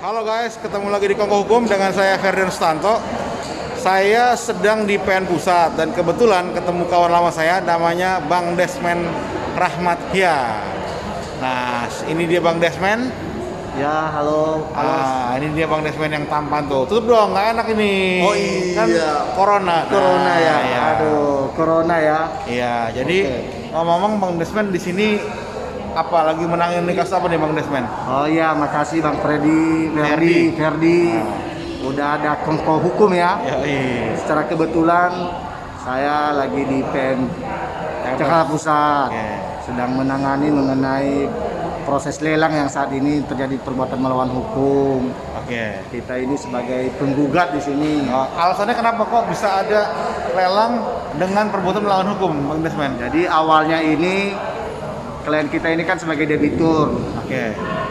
Halo guys, ketemu lagi di Kongko Hukum dengan saya Ferdian Sutanto. Saya sedang di PN Pusat dan kebetulan ketemu kawan lama saya namanya Bang Desmen Rahmatia. Nah, ini dia Bang Desmen. Ya, halo. Ini dia Bang Desmen yang tampan tuh. Tutup dong, nggak enak ini. Oh iya. Kan corona. Corona ya. Ya. Aduh, corona ya. Iya, jadi ngomong-ngomong Bang Desmen di sini apa lagi menangin nih kasus apa nih Bang Desmen? Oh iya, makasih Bang Ferdi. Udah ada Kongko Hukum ya. Iya. Secara kebetulan saya lagi di PN Jakarta Pusat. Sedang menangani mengenai proses lelang yang saat ini terjadi perbuatan melawan hukum. Kita ini sebagai penggugat di sini. Alasannya kenapa kok bisa ada lelang dengan perbuatan melawan hukum, Bang Desmen? Jadi awalnya ini klien kita ini kan sebagai debitur.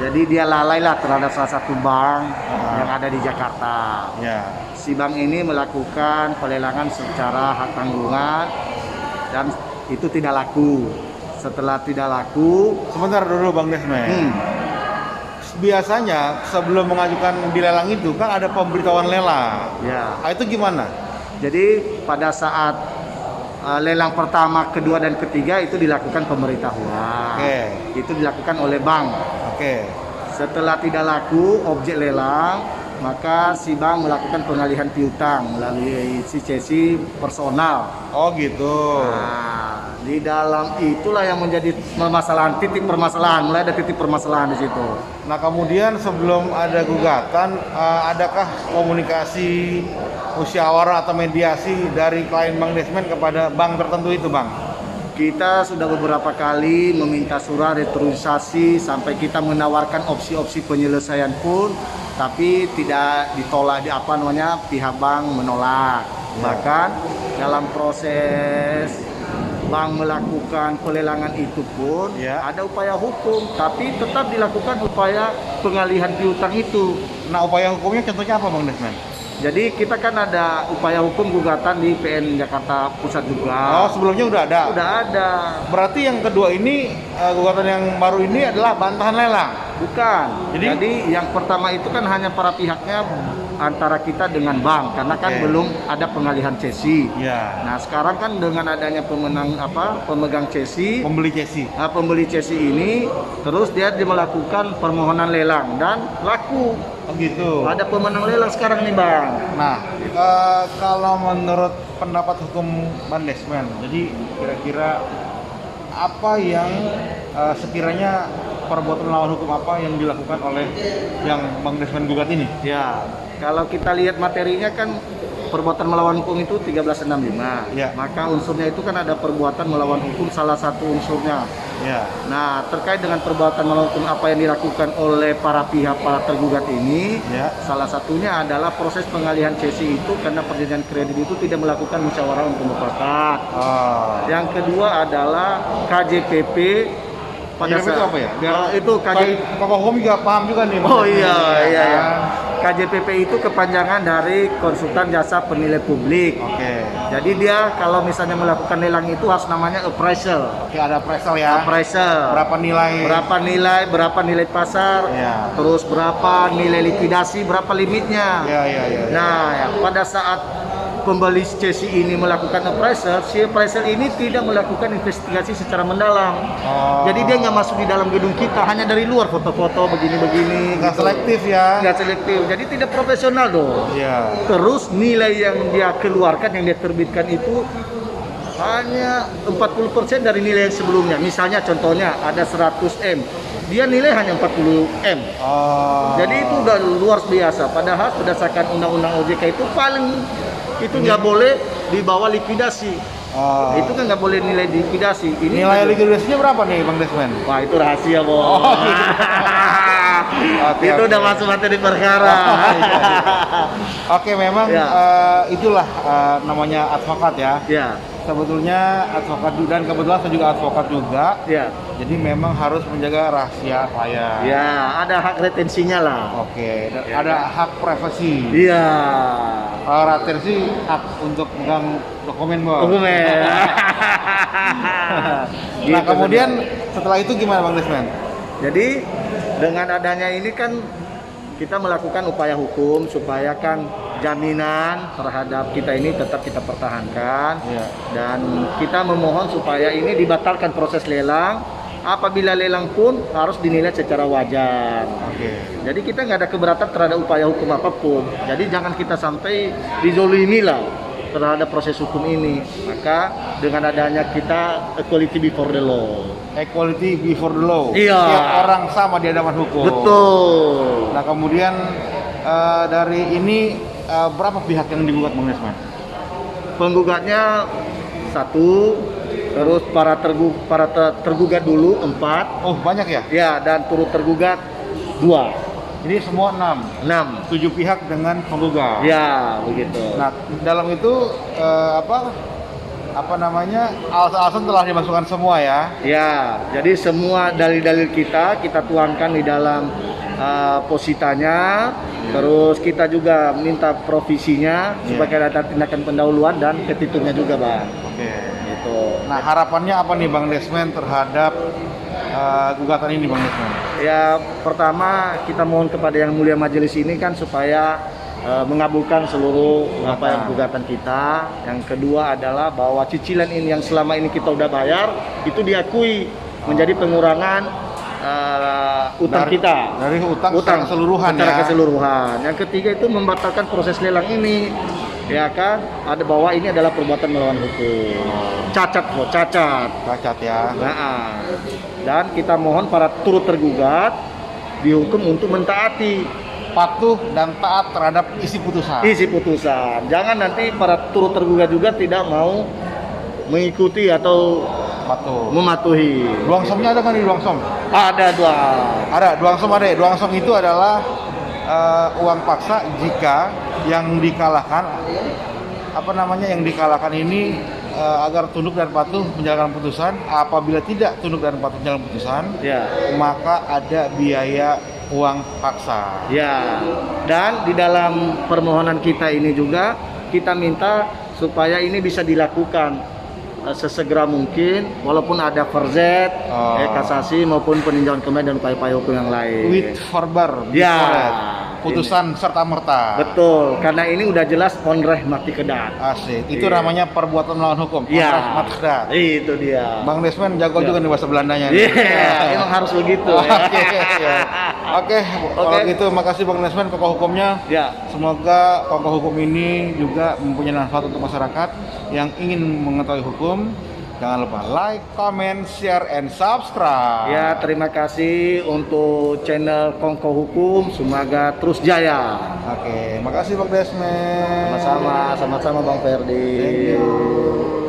Jadi dia lalai lah terhadap salah satu bank yang ada di Jakarta. Si bank ini melakukan pelelangan secara hak tanggungan dan itu tidak laku. Setelah tidak laku, Sebentar dulu Bang Desmen. Biasanya sebelum mengajukan di lelang itu kan ada pemberitahuan lelang. Itu gimana? Jadi pada saat lelang pertama, kedua, dan ketiga itu dilakukan pemberitahuan. Itu dilakukan oleh bank. Setelah tidak laku objek lelang, maka si bank melakukan pengalihan piutang melalui cesi personal. Oh gitu. Nah, di dalam itulah yang menjadi titik permasalahan. Mulai ada titik permasalahan di situ. Nah kemudian sebelum ada gugatan, adakah komunikasi, musyawarah atau mediasi dari klien Bang Desmen kepada bank tertentu itu, Bang? Kita sudah beberapa kali meminta surat restrukturisasi sampai kita menawarkan opsi-opsi penyelesaian pun, tapi tidak ditolak. Pihak bank menolak. Bahkan dalam proses bank melakukan pelelangan itu pun ada upaya hukum, tapi tetap dilakukan upaya pengalihan piutang itu. Nah upaya hukumnya contohnya apa, Bang Desmen? Jadi kita kan ada upaya hukum gugatan di PN Jakarta Pusat juga. Oh sebelumnya udah ada? Udah ada. Berarti yang kedua ini, gugatan yang baru ini adalah bantahan lelang? Bukan. Jadi yang pertama itu kan hanya para pihaknya antara kita dengan bank, karena kan belum ada pengalihan cesi. Nah sekarang kan dengan adanya pemegang cesi, pembeli cesi ini, terus dia melakukan permohonan lelang dan laku. Oh gitu. Ada pemenang lelang sekarang nih Bang. Nah, kalau menurut pendapat hukum Bang Desmen, jadi kira-kira apa yang sekiranya perbuatan melawan hukum apa yang dilakukan oleh yang Bang Desmen gugat ini? Ya, kalau kita lihat materinya kan perbuatan melawan hukum itu 1365. Maka unsurnya itu kan ada perbuatan melawan hukum, salah satu unsurnya. Nah, terkait dengan perbuatan melawan hukum apa yang dilakukan oleh para tergugat ini, salah satunya adalah proses pengalihan cesi itu karena perjanjian kredit itu tidak melakukan musyawarah untuk mufakat. Yang kedua adalah KJPP. Pada saat itu apa ya? Biar itu Kongko Hukum juga paham juga nih. Oh iya. KJPP itu kepanjangan dari konsultan jasa penilai publik. Jadi dia kalau misalnya melakukan lelang itu harus namanya appraisal. Ada appraisal ya. Appraisal. Berapa nilai pasar. Terus berapa nilai likuidasi, berapa limitnya. Nah, pada saat pembeli cesi ini melakukan appraisal, si appraisal ini tidak melakukan investigasi secara mendalam. Jadi dia nggak masuk di dalam gedung kita, hanya dari luar foto-foto begini-begini. Nggak selektif ya? Nggak selektif, jadi tidak profesional dong. Terus nilai yang dia keluarkan, yang dia terbitkan itu hanya 40% dari nilai yang sebelumnya. Misalnya contohnya ada 100M, dia nilai hanya 40M. Jadi itu udah luar biasa. Padahal berdasarkan undang-undang OJK itu itu nggak boleh dibawa likuidasi. Itu kan nggak boleh nilai likuidasi. Ini nilai likuidasinya berapa nih Bang Desmen? Wah itu rahasia Bos. Itu udah masuk materi perkara. Memang itulah namanya advokat ya. Sebetulnya advokat dan kebetulan saya juga advokat juga. Jadi memang harus menjaga rahasia klien. Ada hak retensinya lah. Ada hak privasi. Kalau retensi hak untuk megang dokumen, Bos. Nah, kemudian setelah itu gimana Bang Desmen? Jadi dengan adanya ini kan kita melakukan upaya hukum supaya kan jaminan terhadap kita ini tetap kita pertahankan. Dan kita memohon supaya ini dibatalkan proses lelang. Apabila lelang pun harus dinilai secara wajar. Jadi kita nggak ada keberatan terhadap upaya hukum apapun. Jadi jangan kita sampai dizolimi lah terhadap proses hukum ini. Maka dengan adanya kita equality before the law. Equality before the law. Iya. Setiap orang sama di hadapan hukum. Betul. Nah kemudian dari ini berapa pihak yang digugat Bang Desmond? Penggugatnya 1. Terus para tergugat dulu 4. Oh banyak ya? Ya, dan turut tergugat 2. Jadi semua 6. 7 pihak dengan penggugat. Ya, begitu. Nah dalam itu apa namanya alasan telah dimasukkan semua ya? Ya, jadi semua dalil-dalil kita tuangkan di dalam positanya. Terus kita juga minta provisinya supaya ada tindakan pendahuluan dan petitumnya juga, Bang. Gitu. Nah harapannya apa nih Bang Desmond terhadap gugatan ini Bang Desmond? Ya pertama kita mohon kepada yang mulia majelis ini kan supaya mengabulkan seluruh gugatan kita. Yang kedua adalah bahwa cicilan ini yang selama ini kita udah bayar itu diakui menjadi pengurangan utang kita dari utang secara keseluruhan secara ya. keseluruhan. Yang ketiga itu membatalkan proses lelang ini. Ya kan, ada bahwa ini adalah perbuatan melawan hukum. Cacat ya. Nah, dan kita mohon para turut tergugat dihukum untuk mentaati, patuh dan taat terhadap isi putusan. Jangan nanti para turut tergugat juga tidak mau mengikuti atau mematuhi. Duangsomnya ada kan di duangsom? Ada duangsom ada. Duangsom itu adalah uang paksa jika yang dikalahkan ini agar tunduk dan patuh menjalankan putusan. Apabila tidak tunduk dan patuh menjalankan putusan, maka ada biaya uang paksa. Ya. Dan di dalam permohonan kita ini juga kita minta supaya ini bisa dilakukan sesegera mungkin, walaupun ada verzet, kasasi maupun peninjauan kembali dan upaya-upaya hukum yang lain. With forbar, putusan serta merta. Betul, karena ini udah jelas onreh mati kedat. Asik. Itu namanya perbuatan melawan hukum. Onreh mati kedat. Itu dia. Bang Desmond jago juga nih bahasa Belandanya. Emang harus begitu. Oke, kalau gitu makasih Bang Desmond kokoh hukumnya. Semoga kokoh hukum ini juga mempunyai manfaat untuk masyarakat yang ingin mengetahui hukum. Jangan lupa like, comment, share, and subscribe. Ya, terima kasih untuk channel Kongko Hukum. Semoga terus jaya. Oke, makasih Bang Desmond. Sama-sama Bang Ferdi. Thank you.